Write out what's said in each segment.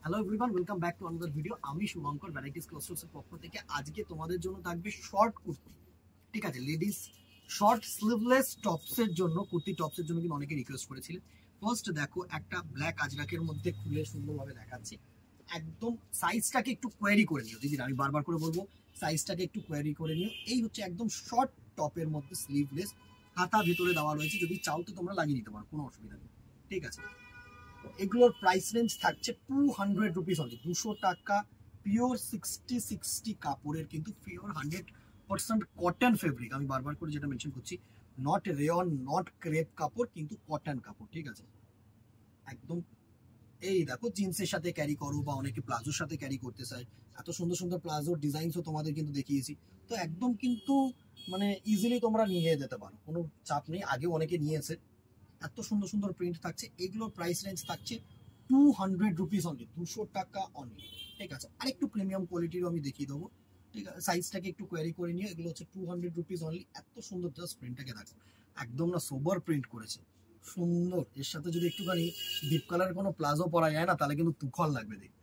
Hello everyone, welcome back to another video. আমি Shubhankar, varieties ক্লোথসের পক্ষ থেকে। আজকে তোমাদের জন্য থাকবে শর্ট কুর্তি। ঠিক আছে, লেডিস শর্ট স্লিভলেস টপসের জন্য, কুর্তি টপসের জন্য কিন্তু অনেকে রিকোয়েস্ট করেছিলেন। ফার্স্ট দেখো, একটা ব্ল্যাক আজরাকের মধ্যে খুলে সুন্দরভাবে দেখাচ্ছি। একদম সাইজটাকে একটু কোয়ারি করে নিও দিদি, আমি বারবার করে বলবো সাইজটাকে একটু কোয়ারি করে নিও। এই হচ্ছে একদম শর্ট টপের মধ্যে স্লিভলেস, হাতা ভেতরে দেওয়া রয়েছে। যদি চাও তো তোমরা লাগিয়ে নিতে পারো, কোনো অসুবিধা নেই। ঠিক আছে, এগুলোর প্রাইস রেঞ্জ থাকছে 200 রুপিস অনলি, 200 টাকা। পিওর 60 কাপড়ের, কিন্তু পিওর 100% কটন ফেব্রিক। আমি বারবার করে যেটা মেনশন করছি, নট রেয়ন, নট ক্রেপ কাপড়, কিন্তু কটন কাপড়। ঠিক আছে, একদম। এই দেখো, জিন্সের সাথে ক্যারি করো বা অনেকে প্লাজোর সাথে ক্যারি করতে চায়। এত সুন্দর সুন্দর প্লাজোর ডিজাইনসও তোমাদের কিন্তু দেখিয়েছি। তো একদম কিন্তু মানে ইজিলি তোমরা নিয়ে যেতে পারো, কোনো চাপ নেই। আগে অনেকে নিয়েছে। এত সুন্দর সুন্দর প্রিন্ট থাকছে। এগুলোর প্রাইস রেঞ্জ থাকছে 200 রুপিস অনলি, 200 টাকা অনলি। ঠিক আছে, আর একটু প্রিমিয়াম কোয়ালিটিরও আমি দেখিয়ে দেবো। ঠিক আছে, সাইজটাকে একটু কোয়ারি করে নিয়ে, এগুলো হচ্ছে 200 রুপিস অনলি। এত সুন্দর, জাস্ট প্রিন্টটাকে দেখো, একদম না সোবার প্রিন্ট করেছে, সুন্দর। এর সাথে যদি একটুখানি ডিপ কালারের কোনো প্লাজো পরা যায় না, তাহলে কিন্তু তুখল লাগবে দেখতে।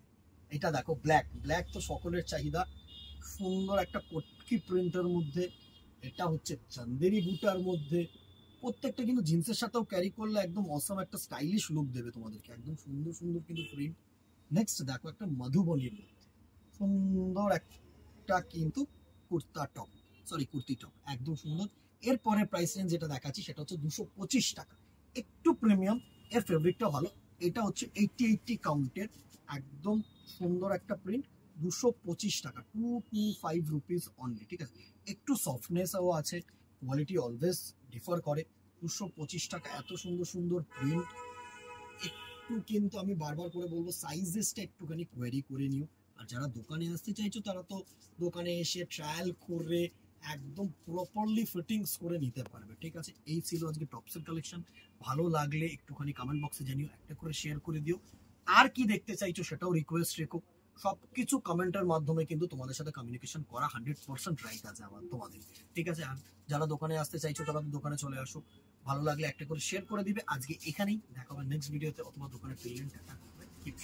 এটা দেখো, ব্ল্যাক ব্ল্যাক তো সকলের চাহিদা। সুন্দর একটা কটকি প্রিন্টের মধ্যে, এটা হচ্ছে চান্দেরি বুটার মধ্যে। প্রত্যেকটা কিন্তু জিন্সের সাথেও ক্যারি করলে একদম অসম একটা স্টাইলিশ লুক দেবে তোমাদেরকে। একদম সুন্দর সুন্দর কিন্তু প্রিন্ট। নেক্সট দেখো, একটা মধুবনীর মধ্যে সুন্দর একটা কিন্তু kurta top, sorry kurti top, একদম সুন্দর। এরপরে প্রাইস রেঞ্জ যেটা দেখাচ্ছি সেটা হচ্ছে 225 টাকা, একটু প্রিমিয়াম। এর ফেব্রিকটা ভালো। এটা হচ্ছে 80 কাউন্টের, একদম সুন্দর একটা প্রিন্ট। 225 টাকা, 225 রুপিস অনলি। ঠিক আছে, একটু সফটনেসও আছে, কোয়ালিটি অলওয়েজ ডিফার করে। 225 টাকা, এত সুন্দর সুন্দর প্রিন্ট। একটু কিন্তু আমি বারবার করে বলবো সাইজেসটা একটুখানি কোয়ারি করে নিও। আর যারা দোকানে আসতে চাইছো, তারা তো দোকানে এসে ট্রায়াল করে একদম প্রপারলি ফিটিংস করে নিতে পারবে। ঠিক আছে, এই ছিল আজকে টপসের কালেকশন। ভালো লাগলে একটুখানি কমেন্ট বক্সে জানিও, একটা করে শেয়ার করে দিও। আর কি দেখতে চাইছো সেটাও রিকোয়েস্ট রেখো। সবকিছু কমেন্টের মাধ্যমে কিন্তু তোমাদের সাথে কমিউনিকেশন করা 100% রাইট আছে আমার তোমাদের। ঠিক আছে, আর যারা দোকানে আসতে চাইছো তারা তো দোকানে চলে আসো। ভালো লাগলে একটা করে শেয়ার করে দিবে। আজকে এখানেই দেখা হবে নেক্সট ভিডিওতে, অথবা দোকানে পেলেন। Tata, keep